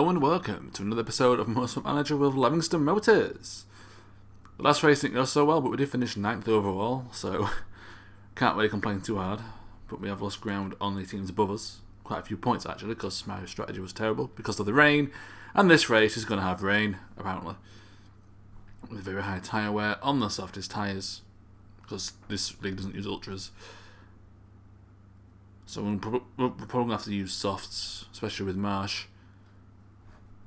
Hello and welcome to another episode of Motorsport Manager with Levingston Motors. The last race didn't go so well, but we did finish 9th overall, so can't really complain too hard. But we have lost ground on the teams above us. Quite a few points actually, because my strategy was terrible because of the rain. And this race is going to have rain, apparently. With very high tyre wear on the softest tyres, because this league doesn't use ultras. So we're probably going to have to use softs, especially with Marsh.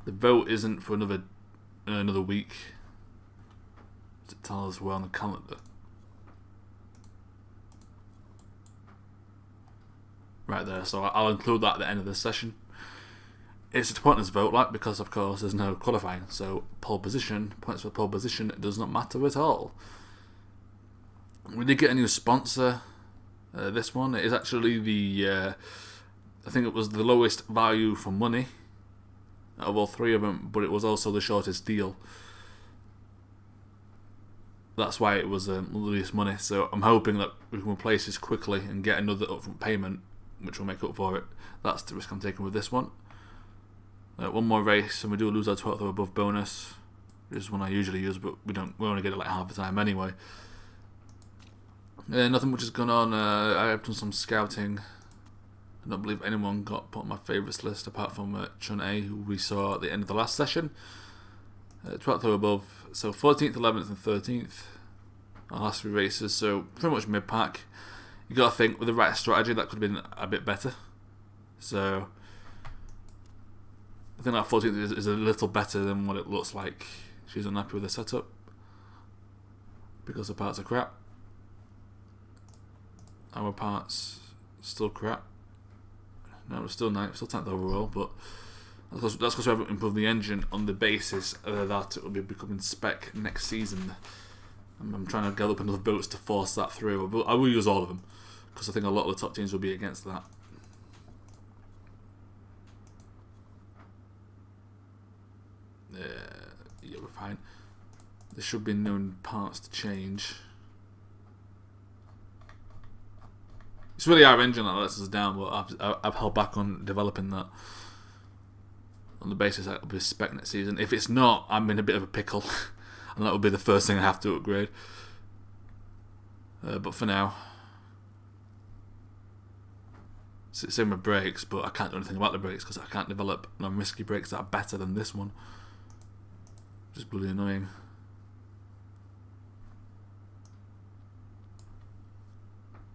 The vote isn't for another week. To tell us we're on the calendar. Right there, so I'll include that at the end of this session. It's a pointless vote, because of course there's no qualifying, so points for pole position does not matter at all. We did get a new sponsor. This one is actually I think it was the lowest value for money out of all three of them, but it was also the shortest deal. That's why it was the least money. So I'm hoping that we can replace this quickly and get another upfront payment, which will make up for it. That's the risk I'm taking with this one. One more race, and we do lose our 12th or above bonus. This is one I usually use, but we only get it like half the time anyway. Nothing much has gone on. I have done some scouting. I don't believe anyone got put on my favourites list apart from Chun A, who we saw at the end of the last session. 12th or above, so 14th, 11th, and 13th. Our last three races, so pretty much mid-pack. You got to think with the right strategy that could have been a bit better. So I think that 14th is a little better than what it looks like. She's unhappy with the setup because the parts are crap. Our parts still crap. No, we're still 9th, still 10th overall, but that's because we haven't improved the engine on the basis that it will be becoming spec next season. I'm trying to get up enough boats to force that through. I will use all of them because I think a lot of the top teams will be against that. Yeah, we're fine. There should be no parts to change. It's really our engine that lets us down, but I've held back on developing that on the basis that it'll be spec next season. If it's not, I'm in a bit of a pickle, and that will be the first thing I have to upgrade. But for now, same with brakes, but I can't do anything about the brakes because I can't develop non-risky brakes that are better than this one. Just bloody annoying.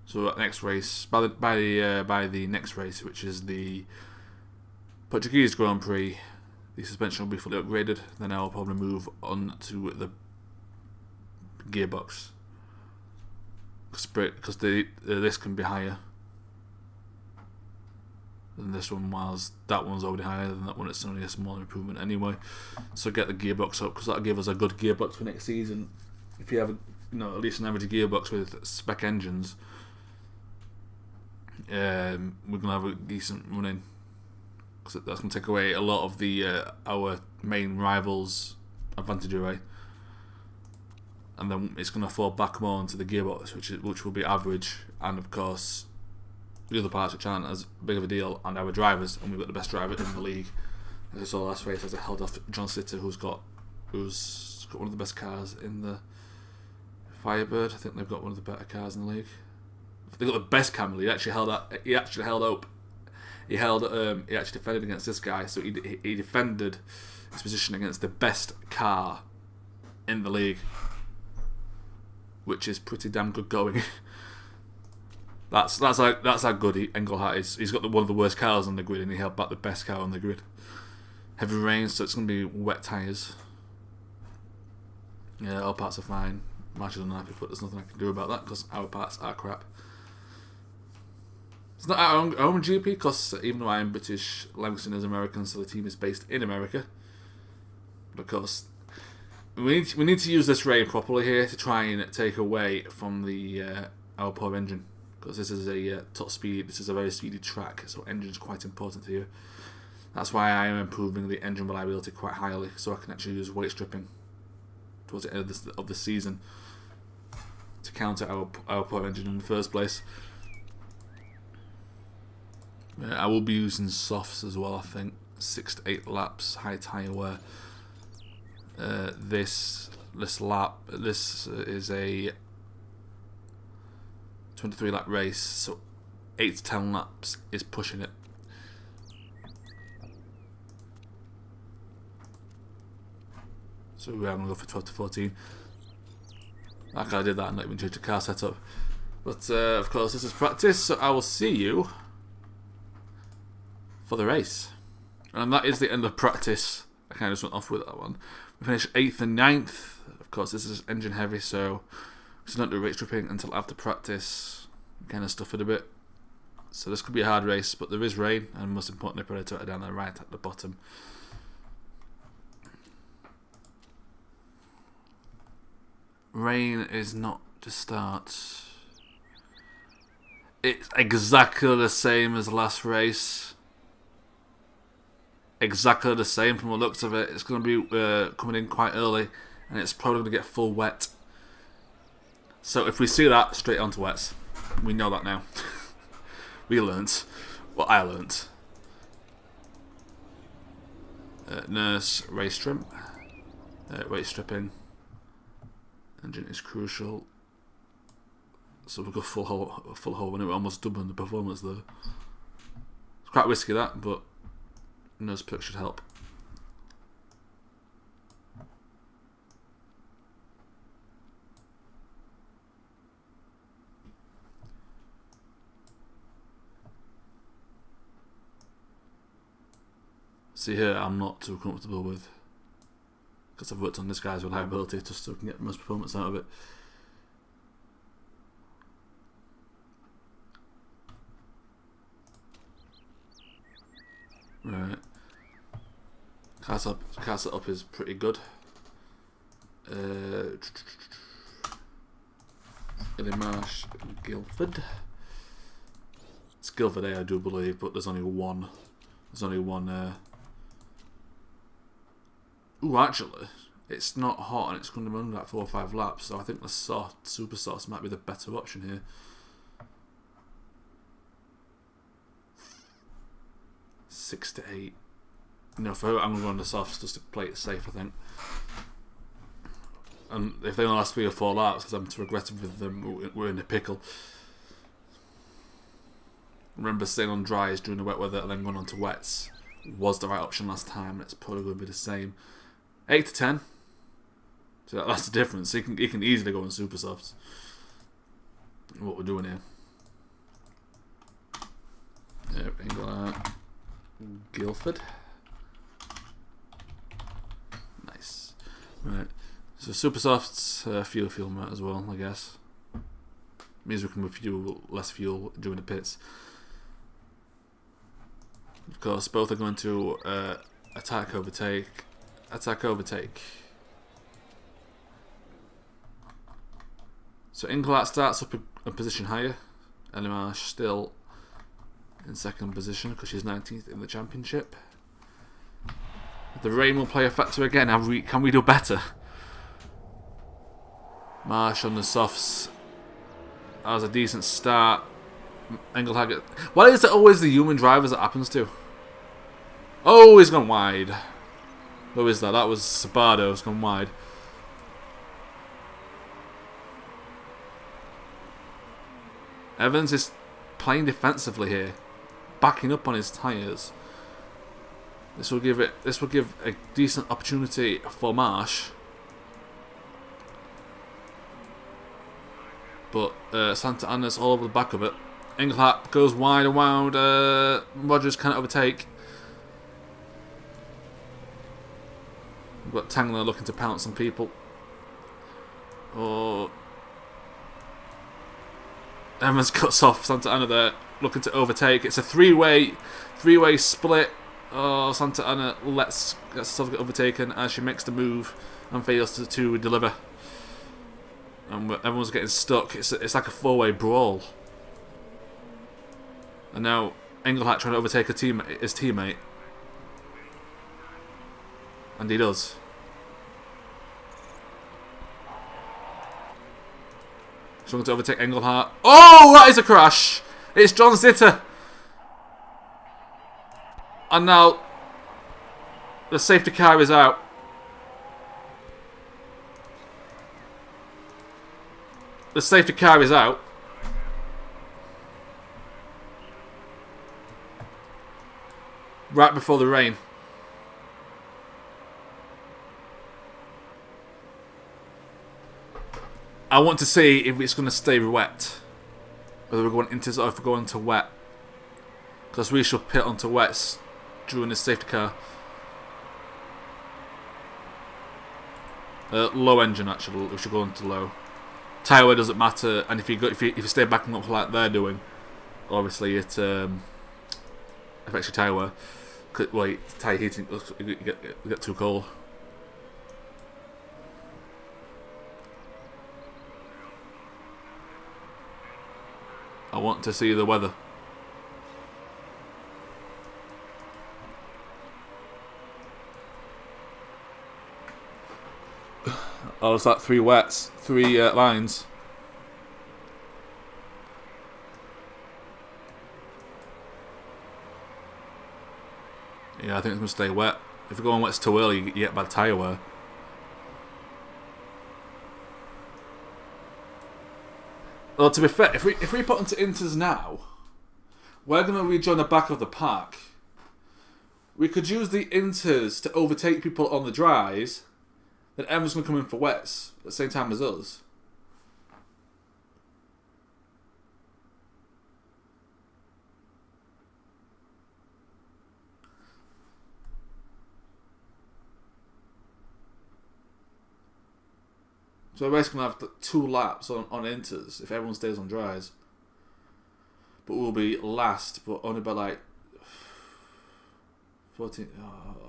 So next race, by the next race, which is the Portuguese Grand Prix, the suspension will be fully upgraded. Then I'll probably move on to the gearbox because this can be higher than this one, whilst that one's already higher than that one. It's only a small improvement anyway. So get the gearbox up because that'll give us a good gearbox for next season. If you have at least an average gearbox with spec engines. We're gonna have a decent running because that's gonna take away a lot of the our main rivals' advantage away, and then it's gonna fall back more into the gearbox, which will be average, and of course the other parts which aren't as big of a deal, and our drivers, and we've got the best driver in the league. As I saw last race, as I held off John Sitter, who's got one of the best cars in the Firebird. I think they've got one of the better cars in the league. They got the best camera. He actually held up. He actually defended against this guy. So he defended his position against the best car in the league, which is pretty damn good going. that's how good Engelhardt is. He's got one of the worst cars on the grid, and he held back the best car on the grid. Heavy rain, so it's going to be wet tyres. Yeah, all parts are fine. Marsh is unhappy, but there's nothing I can do about that because our parts are crap. It's not our own GP because even though I'm British, Levingston is American, so the team is based in America. But of course, we need to use this rain properly here to try and take away from the our poor engine, because this is a top speed. This is a very speedy track, so engine is quite important here. That's why I am improving the engine reliability quite highly, so I can actually use weight stripping towards the end of the season to counter our poor engine in the first place. I will be using softs as well, I think. 6 to 8 laps, high tyre wear. This is a 23 lap race, so 8 to 10 laps is pushing it. So we're going to go for 12 to 14. Like I did that and not even change the car setup. But of course this is practice, so I will see you for the race. And that is the end of practice. I kind of just went off with that one. We finished 8th and 9th. Of course this is engine heavy, so we don't do race stripping until after practice. We kind of stuff it a bit. So this could be a hard race, but there is rain, and most importantly Predator down the right at the bottom. Rain is not to start. It's exactly the same as the last race. Exactly the same from the looks of it. It's going to be coming in quite early, and it's probably going to get full wet. So if we see that, straight onto wets. We know that now. We learnt. Well, I learnt. Nurse, race trim. Race stripping. Engine is crucial. So we've got full hole, and we're almost doubling the performance there. It's quite risky that, but nose perk should help. See here, I'm not too comfortable with, because I've worked on this guy's reliability just so I can get the most performance out of it. Right. Car setup is pretty good. Illimarsh, Guildford. It's Guildford A, I do believe, but there's only one. Ooh, actually, it's not hot and it's going to run like 4 or 5 laps, so I think the super sauce might be the better option here. Six to 8. No, for her, I'm going to go on the softs just to play it safe, I think. And if they only last 3 or 4 laps, because I'm too aggressive with them, we're in a pickle. Remember, staying on dries during the wet weather and then going on to wets was the right option last time, and it's probably going to be the same. 8 to 10. So that's the difference. You can easily go on super softs. What we're doing here. England, Guildford. Nice. Right. So super softs, fuel mat as well, I guess. Means we can refuel less fuel during the pits. Of course, both are going to attack, overtake. So Inglaterra starts up a position higher. Illimarsh still in second position because she's 19th in the championship. The rain will play a factor again. Can we do better? Marsh on the softs has a decent start. Engelhard. Why is it always the human drivers that happens to? Oh, he's gone wide. Who is that? That was Sabardo. He's gone wide. Evans is playing defensively here, backing up on his tyres. This will give a decent opportunity for Marsh. But Santa Anna's all over the back of it. Engelhard goes wide around. Rogers can't overtake. We've got Tangler looking to pounce on people. Oh, Evans cuts off Santa Anna there, looking to overtake. It's a three-way split. Oh, Santa Anna gets herself get overtaken as she makes the move and fails to deliver. And everyone's getting stuck. It's like a 4-way brawl. And now Engelhard trying to overtake his teammate. And he does. He's going to overtake Engelhard. Oh, that is a crash! It's John Zitter. And now The safety car is out. The safety car is out. Right before the rain. I want to see if it's going to stay wet. Whether we're going into or if we're going to wet. Because we should pit onto wets during the safety car. Low engine actually, we should go into low. Tyre wear doesn't matter, and if you stay backing up like they're doing, obviously it affects your tyre wear. Wait, tyre heating, you get too cold. I want to see the weather. Oh, it's like 3 wets, 3 lines. Yeah, I think it's going to stay wet. If you're going wet too early, you get bad tyre wear. Well, to be fair, if we put into Inters now, we're going to rejoin the back of the pack. We could use the Inters to overtake people on the dries. Then everyone's going to come in for wets at the same time as us. So we're basically going to have 2 laps on Inters if everyone stays on dries. But we'll be last, but only by like 14... Oh.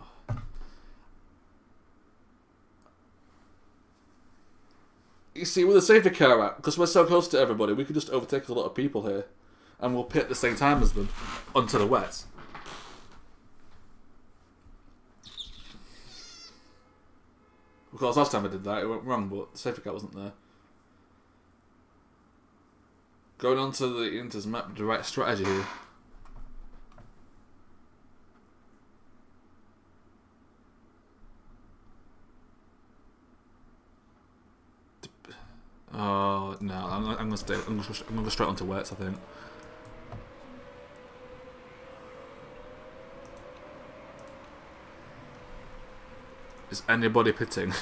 You see, with the safety car out, because we're so close to everybody, we could just overtake a lot of people here. And we'll pit at the same time as them onto the wets. Of course, last time I did that, it went wrong, but the safety car wasn't there. Going on to the Inters map, the right strategy here. Oh no! I'm gonna stay. I'm gonna go straight onto wets. I think. Is anybody pitting?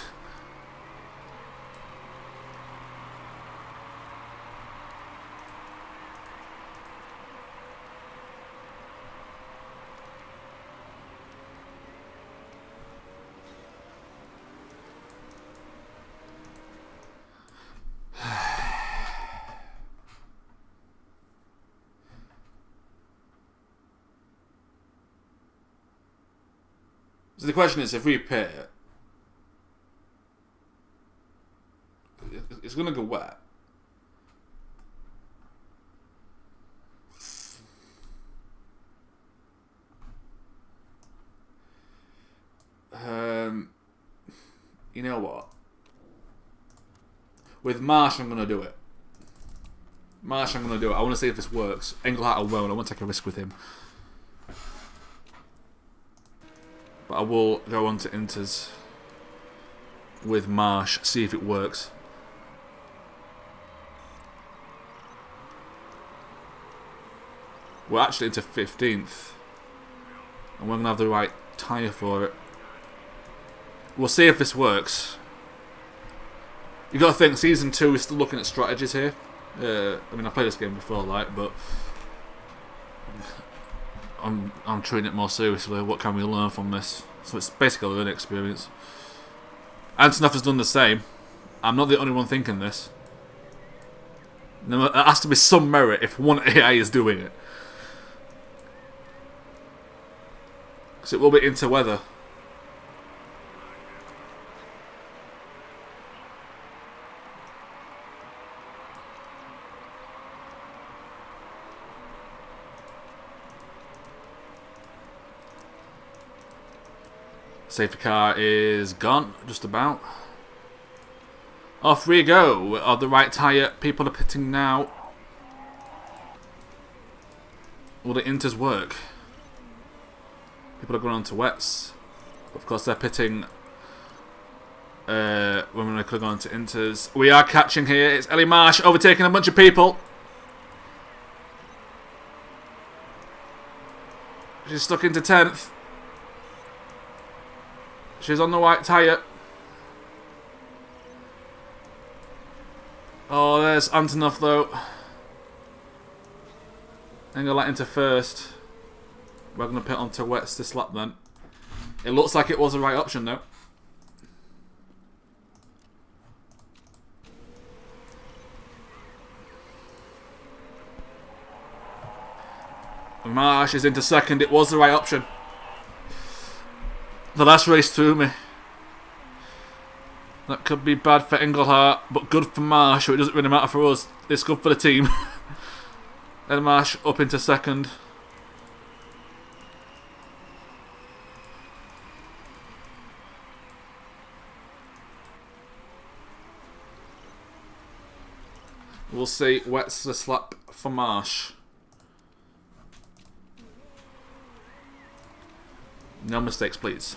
So the question is, if we pit, it's going to go wet. You know what? With Marsh, I'm going to do it. Marsh, I'm going to do it. I want to see if this works. Engelhardt, I won't. I won't take a risk with him. But I will go on to Inters with Marsh, see if it works. We're actually into 15th. And we're going to have the right tyre for it. We'll see if this works. You've got to think, Season 2 is still looking at strategies here. I mean, I played this game before, like, but I'm treating it more seriously. What can we learn from this? So it's basically a learning experience. Antonov has done the same. I'm not the only one thinking this. There has to be some merit if one AI is doing it. Because it will be into weather. Safety car is gone, just about. Off we go. On the right tyre, people are pitting now. Will the Inters work? People are going on to wets. Of course, they're pitting when we're going to click on to Inters. We are catching here. It's Ellie Marsh overtaking a bunch of people. She's stuck into 10th. She's on the white tyre. Oh, there's Antonov though. Engelhardt into first. We're going to pit onto wets this lap then. It looks like it was the right option though. Marsh is into second. It was the right option. The last race threw me. That could be bad for Engelhardt, but good for Marsh, so it doesn't really matter for us. It's good for the team. Then Marsh up into second. We'll see. Wets the slap for Marsh. No mistakes, please.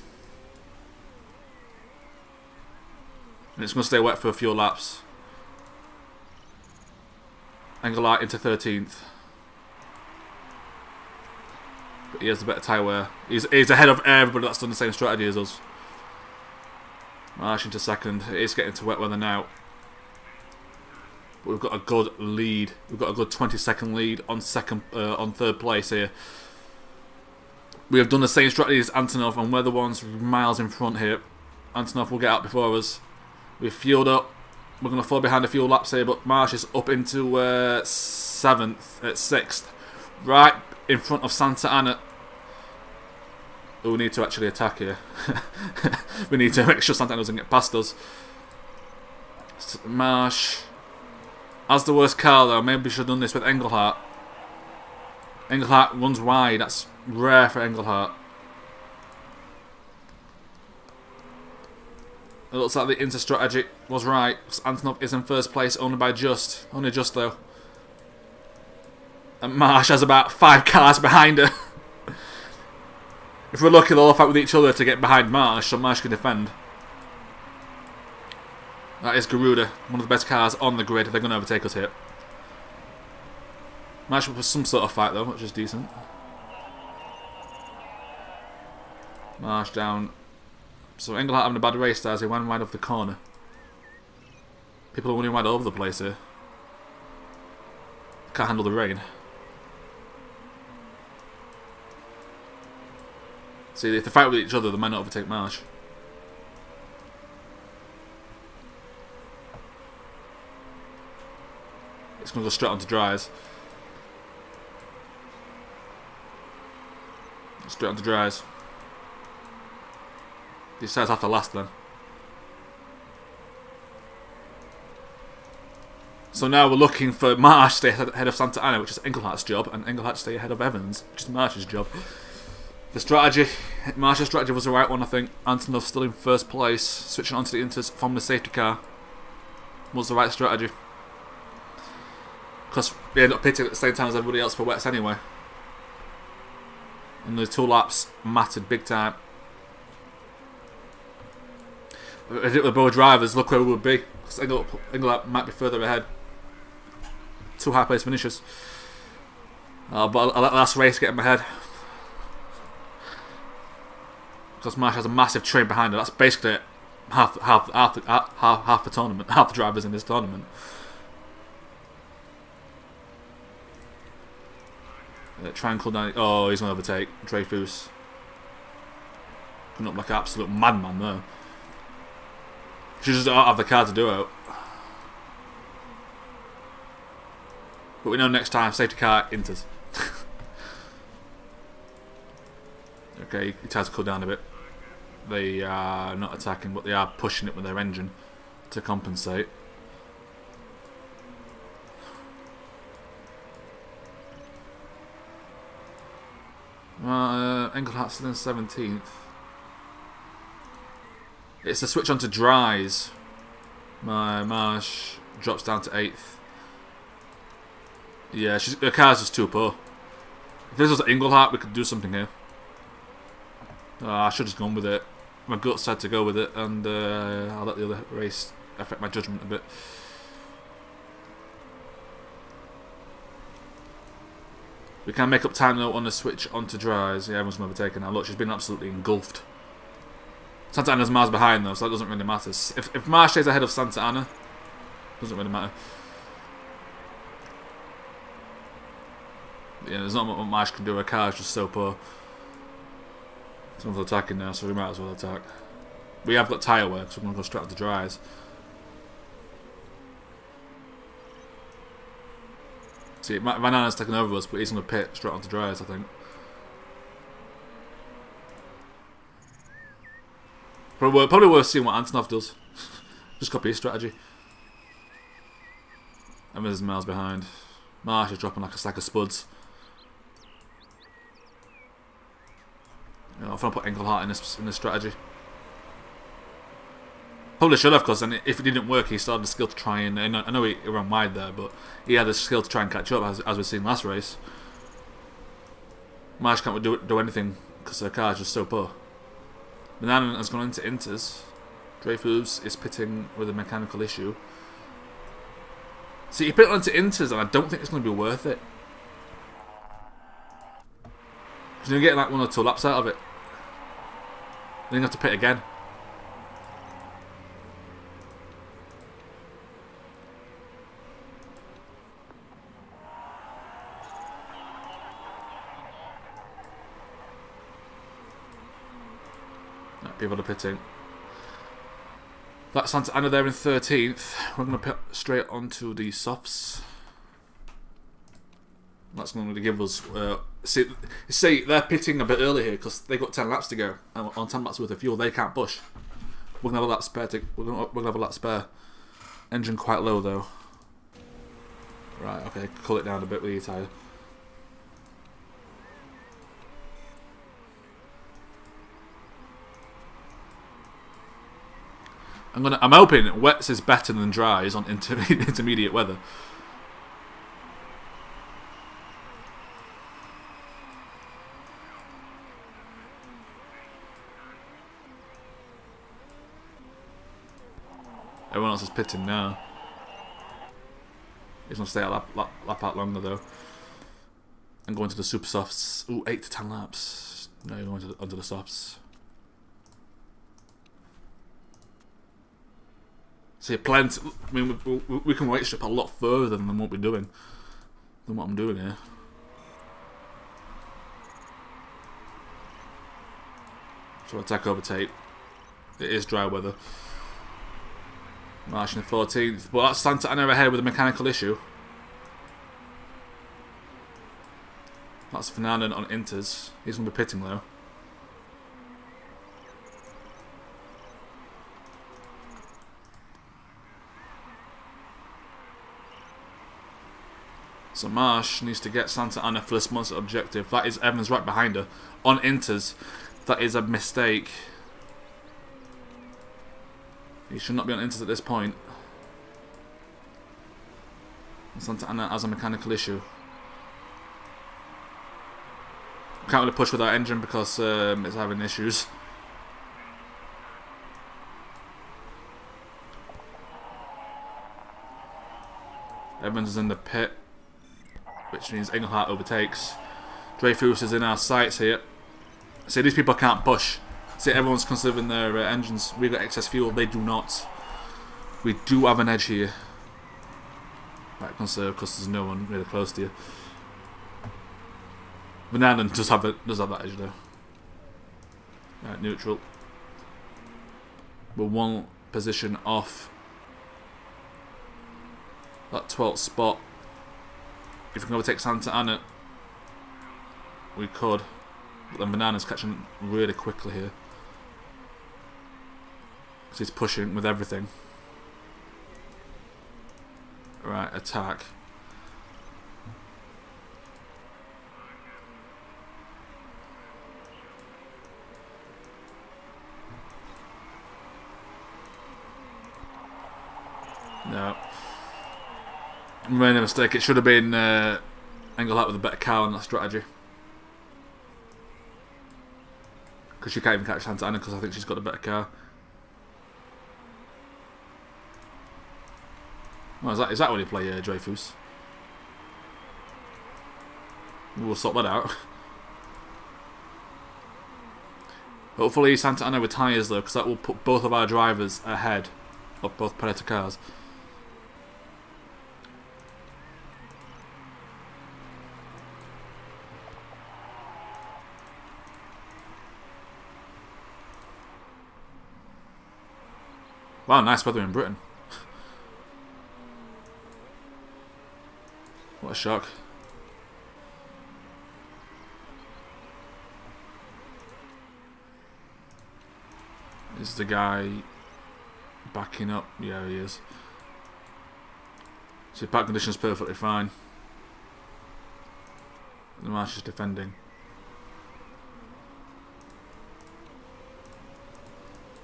And it's going to stay wet for a few laps. Engelhardt into 13th. But he has the better tyre wear. He's ahead of everybody that's done the same strategy as us. Marsh into second. It is getting to wet weather now. But we've got a good lead. We've got a good 20-second lead on third place here. We have done the same strategy as Antonov, and we're the ones miles in front here. Antonov will get out before us. We've fueled up. We're going to fall behind a few laps here, but Marsh is up into 6th. Right in front of Santa Ana. Oh, we need to actually attack here. We need to make sure Santa Ana doesn't get past us. Marsh has the worst car though. Maybe we should have done this with Engelhardt. Engelhardt runs wide. That's rare for Engelhardt. It looks like the Inter strategy was right. Antonov is in first place only just though. And Marsh has about 5 cars behind her. If we're lucky, they'll all fight with each other to get behind Marsh, so Marsh can defend. That is Garuda, one of the best cars on the grid. They're going to overtake us here. Marsh was some sort of fight though, which is decent. Marsh down. So Engelhardt having a bad race there as he went right off the corner. People are running right over the place here. Can't handle the rain. See, if they fight with each other, they might not overtake Marsh. It's going to go straight onto dries. Straight onto dries. These sides have to last then. So now we're looking for Marsh to stay ahead of Santa Ana, which is Engelhardt's job, and Engelhardt to stay ahead of Evans, which is Marsh's job. The strategy, Marsh's strategy was the right one, I think. Antonov still in first place, switching onto the Inters from the safety car was the right strategy. Because we ended up pitting at the same time as everybody else for wets anyway. And the 2 laps mattered big time. If it were both drivers, look where we would be. Because Engelhardt might be further ahead. 2 high place finishes. But I'll let the last race get him ahead. Because Marsh has a massive train behind her. That's basically half the tournament. Half the drivers in this tournament. Try and cool down. Oh, he's going to overtake Dreyfus. Coming up like an absolute madman there. She just don't have the car to do it. But we know next time, safety car enters. Okay, he tries to cool down a bit. They are not attacking, but they are pushing it with their engine to compensate. Engelhardt's still in 17th. It's a switch onto dries. Marsh drops down to 8th. Yeah, her car's just too poor. If this was Engelhardt, we could do something here. I should have just gone with it. my gut said to go with it, and I'll let the other race affect my judgment a bit. We can make up time though on the switch onto dries. Yeah, everyone's going to be taken now. Look, she's been absolutely engulfed. Santa Ana's miles behind though, so that doesn't really matter. If Marsh stays ahead of Santa Ana, doesn't really matter. Yeah, there's not what Marsh can do. Her car's just so poor. Someone's attacking now, so we might as well attack. We have got tyre work, so we're going to go straight onto dries. See, Van Aanen's taking over us, but he's going to pit straight onto dries, I think. Probably worth seeing what Antonov does. Just copy his strategy. Evans is miles behind. Marsh is dropping like a stack of spuds. You know, I'm trying to put Engelhardt in this strategy. Probably should have, because then if it didn't work, he started the skill to try and... I know he ran wide there, but he had the skill to try and catch up, as we've seen last race. Marsh can't do anything, because her car is just so poor. Van Anen has gone into Inters. Dreyfus is pitting with a mechanical issue. See, he put onto Inters, and I don't think it's going to be worth it. Because you're getting like 1 or 2 laps out of it. Then you have to pit again. People are pitting. That's Santa Ana there in 13th. We're going to pit straight onto the softs. That's going to give us... see, they're pitting a bit early here because they've got 10 laps to go. And on 10 laps worth of fuel, they can't push. We're going to have a lap spare. We're going to have a lap spare. Engine quite low though. Right, okay. Cool it down a bit with your tyre. I'm hoping wets is better than dries on intermediate weather. Everyone else is pitting now. He's going to stay a lap out longer though. And going to the super softs. Ooh, 8 to 10 laps. No, you're going onto the softs. See, plenty. I mean, we can weight strip a lot further than what we're doing, than what I'm doing here. So attack overtake. It is dry weather. Marsh in 14th, but that's Santa Ana ahead with a mechanical issue. That's Fernando on Inters. He's going to be pitting though. So Marsh needs to get Santa Ana for the sponsor objective. That is Evans right behind her. On Inters. That is a mistake. He should not be on Inters at this point. Santa Ana has a mechanical issue. Can't really push with our engine because it's having issues. Evans is in the pit, which means Engelhardt overtakes. Dreyfus is in our sights here. See, these people can't push. See, everyone's conserving their engines. We've got excess fuel, they do not. We do have an edge here. Right, conserve because there's no one really close to you. Van Anen does have that edge though. Right, neutral. We're 1 position off that 12th spot. If we can overtake Santa Ana, we could. But then Van Aanen's catching really quickly here. Because he's pushing with everything. Right, attack. No. Made a mistake. It should have been Engelhardt with a better car on that strategy. because she can't even catch Santa Ana because I think she's got a better car. Well, is that when you play Dreyfus? We'll sort that out. Hopefully Santa Ana retires though, because that will put both of our drivers ahead of both Predator cars. Wow, nice weather in Britain. What a shock. Is the guy backing up? Yeah, he is. So park conditions perfectly fine. The Marsh is defending.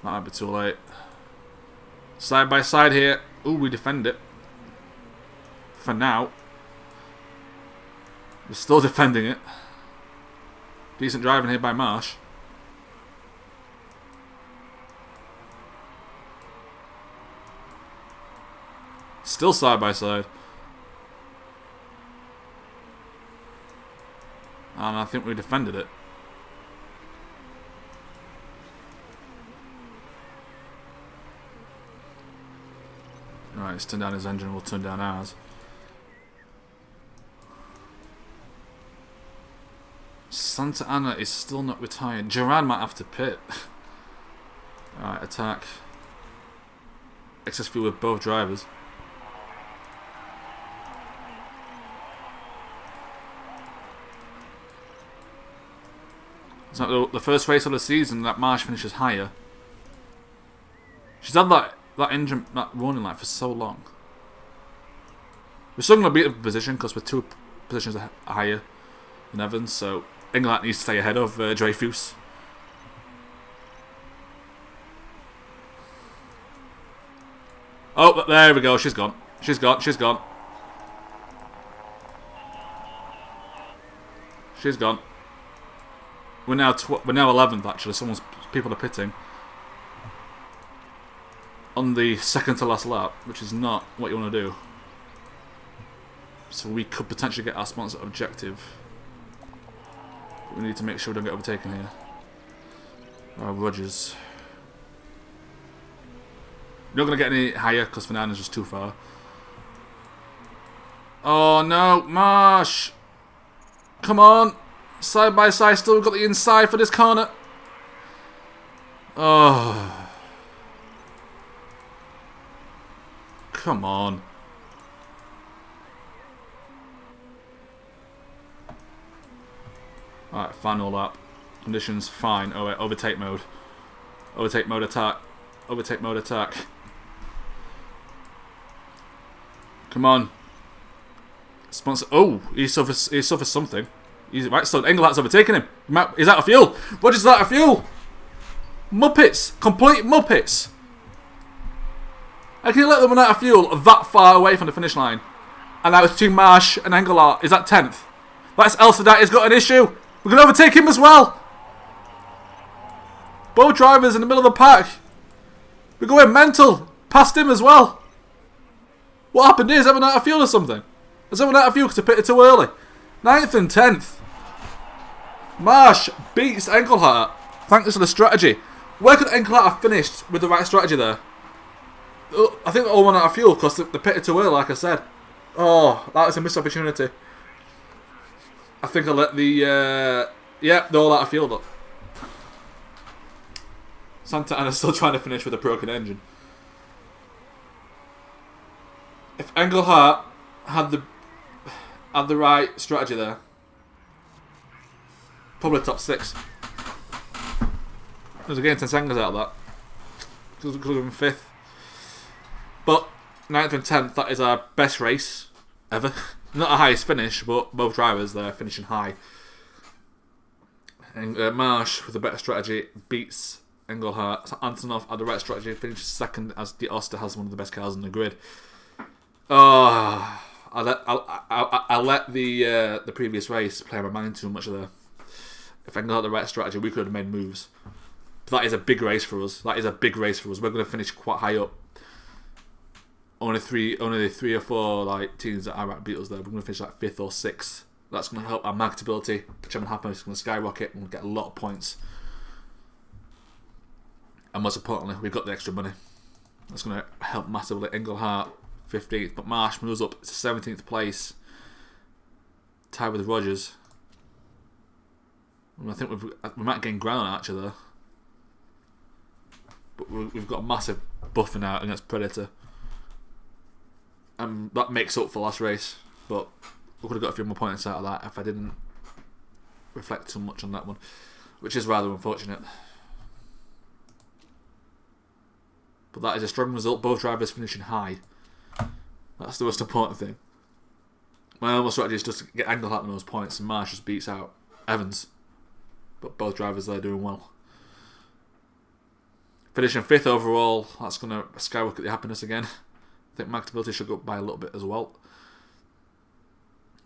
That might be too late. Side by side here. Ooh, we defend it. For now. We're still defending it. Decent driving here by Marsh. Still side by side. And I think we defended it. Alright, let's turn down his engine and we'll turn down ours. Santa Ana is still not retired. Duran might have to pit. Alright, attack. Excess fuel with both drivers. It's not the first race of the season that Marsh finishes higher. She's had that engine running like for so long. We're still going to beat the position because we're 2 positions higher than Evans, so England needs to stay ahead of Dreyfus. Oh, there we go. She's gone. She's gone. She's gone. She's gone. We're now 11th actually. People are pitting on the second to last lap, which is not what you want to do. So we could potentially get our sponsor objective. But we need to make sure we don't get overtaken here. Rogers. You're not going to get any higher because Fernando's just too far. Oh no, Marsh! Come on! Side by side, still got the inside for this corner. Oh. Come on. Alright, final lap. Conditions fine. Oh wait, overtake mode. Overtake mode attack. Overtake mode attack. Come on. Sponsor. Oh, he suffers something. He's right, so Engelhart's overtaken him. He's out of fuel. Rogers out of fuel. Muppets. Complete Muppets. How can you let them run out of fuel that far away from the finish line? And that was between Marsh and Engelhart. Is that 10th? That's Elsadat. He's got an issue. We're going to overtake him as well. Both drivers in the middle of the pack. We're going mental. Past him as well. What happened here? Is everyone out of fuel or something? Is everyone out of fuel because they pitted too early? 9th and 10th. Marsh beats Engelhart thanks to the strategy. Where could Engelhart have finished with the right strategy there? I think they all went out of fuel because they pitted too early, like I said. Oh, that was a missed opportunity. I think I let the... yeah, they're all out of fuel, look. Santa Ana's still trying to finish with a broken engine. If Engelhart had the right strategy there, probably top 6. There's a game 10 seconds out of that. Could have been 5th. But 9th and 10th, that is our best race ever. Not our highest finish, but both drivers there finishing high. And Marsh with a better strategy beats Engelhart. Antonov had the right strategy, finishes 2nd as De Oster has one of the best cars on the grid. Oh, I let the previous race play my mind too much there. If Engel had the right strategy, we could have made moves. But that is a big race for us. We're going to finish quite high up. Only three or four like teams that are beat us there. We're going to finish like 5th or 6th. That's going to help our marketability. Whichever happens, it's going to skyrocket and we'll get a lot of points. And most importantly, we've got the extra money. That's going to help massively. Engelhart 15th, but Marsh moves up to 17th place, tied with Rogers. And I think we might gain ground actually there, but we've got a massive buffer now against Predator, and that makes up for last race. But we could have got a few more points out of that if I didn't reflect too much on that one, which is rather unfortunate. But that is a strong result. Both drivers finishing high. That's the most important thing. My normal strategy is just to get Engelhart on those points, and Marsh just beats out Evans. But both drivers there doing well. Finishing 5th overall, that's going to skyrocket the happiness again. I think marketability should go up by a little bit as well.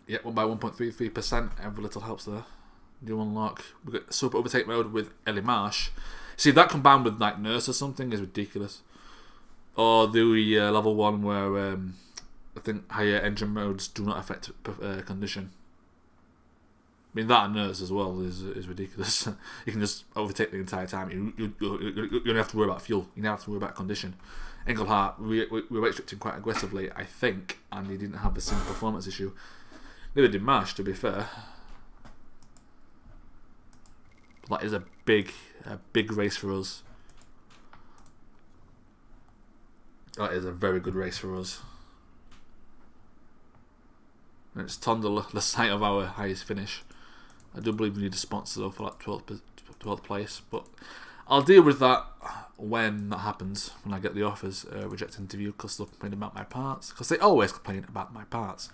Yeah, by 1.33%. Every little helps there. New unlock. We've got super overtake mode with Ellie Marsh. See, that combined with like Nurse or something is ridiculous. Or the level 1 where I think higher engine modes do not affect condition. I mean, that and Nurse as well is ridiculous. You can just overtake the entire time. You don't have to worry about fuel. You don't have to worry about condition. Engelhart, we were restricting quite aggressively, I think, and he didn't have the same performance issue. Neither did Marsh, to be fair. But that is a big race for us. That is a very good race for us. And it's Tondel, the site of our highest finish. I do believe we need a sponsor though for that 12th place, but I'll deal with that when that happens, when I get the offers. Reject interview because they'll complain about my parts, because they always complain about my parts.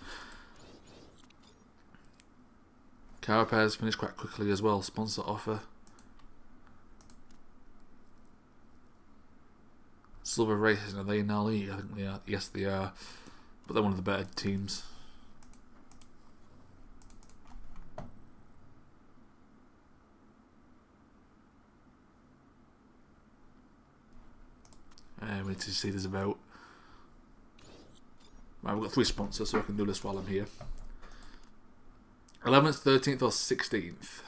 Car repairs finished quite quickly as well. Sponsor offer. Silver Racing, are they in our league? I think they are. Yes, they are. But they're one of the better teams. We need to see this about. Right, we've got 3 sponsors, so I can do this while I'm here. 11th, 13th, or 16th.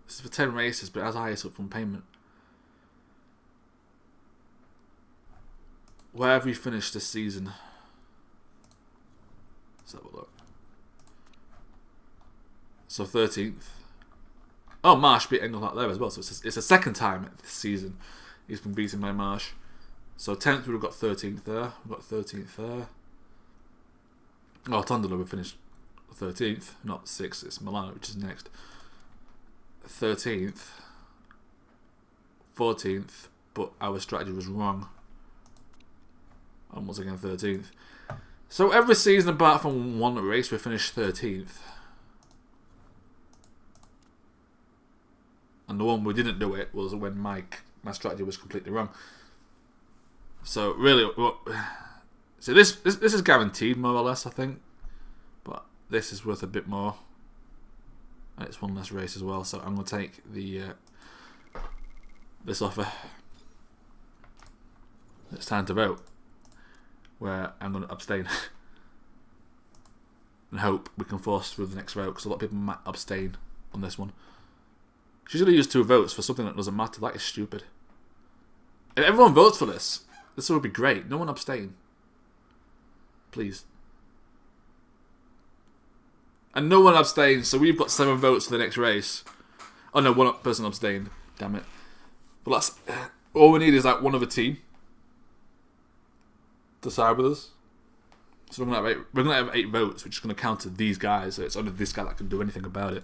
This is for 10 races, but it has highest upfront payment. Where have we finished this season? Let's have a look. So 13th. Oh, Marsh beat Engelhart there as well. So it's the second time this season he's been beaten by Marsh. So 10th we've got 13th there. We've got 13th there. Oh, Tondela we finished 13th, not 6th. It's Milano, which is next. 13th, 14th, but our strategy was wrong. And once again 13th. So every season apart from one race we finished 13th. And the one we didn't do it was when my strategy was completely wrong. So really, so this is guaranteed more or less, I think. But this is worth a bit more. And it's one less race as well, so I'm going to take the this offer. It's time to vote, where I'm going to abstain and hope we can force through the next vote, because a lot of people might abstain on this one. She's going to use 2 votes for something that doesn't matter. That is stupid. If everyone votes for this would be great. No one abstain, please. And no one abstains, so we've got 7 votes for the next race. Oh no, one person abstained. Damn it. But that's all we need is like one other team to side with us. So we're gonna have 8 votes, which is gonna counter these guys. So it's only this guy that can do anything about it.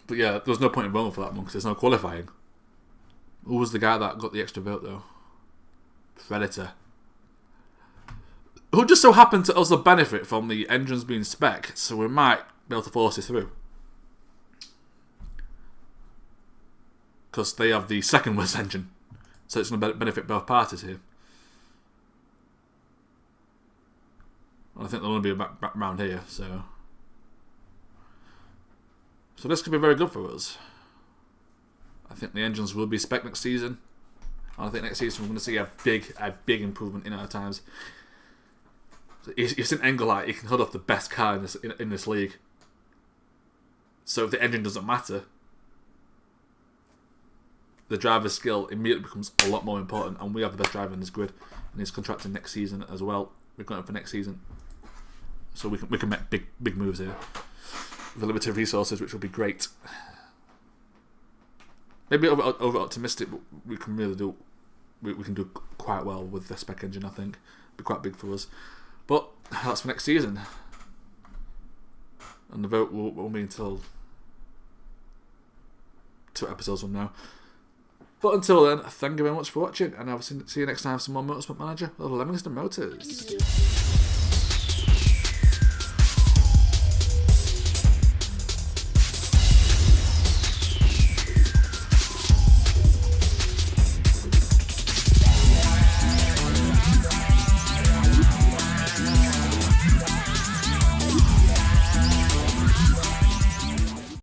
But yeah, there's no point in voting for that one because there's no qualifying. Who was the guy that got the extra vote though? Predator. Who just so happened to also benefit from the engines being spec, so we might be able to force it through. Because they have the second worst engine. So it's going to benefit both parties here. And I think they'll only be back around here, so this could be very good for us. I think the engines will be spec next season. And I think next season we're going to see a big improvement in our times. So you've seen Engelhardt, he can hold off the best car in this league. So if the engine doesn't matter, the driver's skill immediately becomes a lot more important, and we have the best driver in this grid, and he's contracting next season as well. We've got him for next season, so we can make big moves here with limited resources, which will be great. Maybe over optimistic, but we can really do. We can do quite well with the spec engine. I think be quite big for us, but that's for next season, and the vote won't be until 2 episodes from now. But until then, thank you very much for watching, and I'll see you next time for some more Motorsport Manager of Levingston Motors.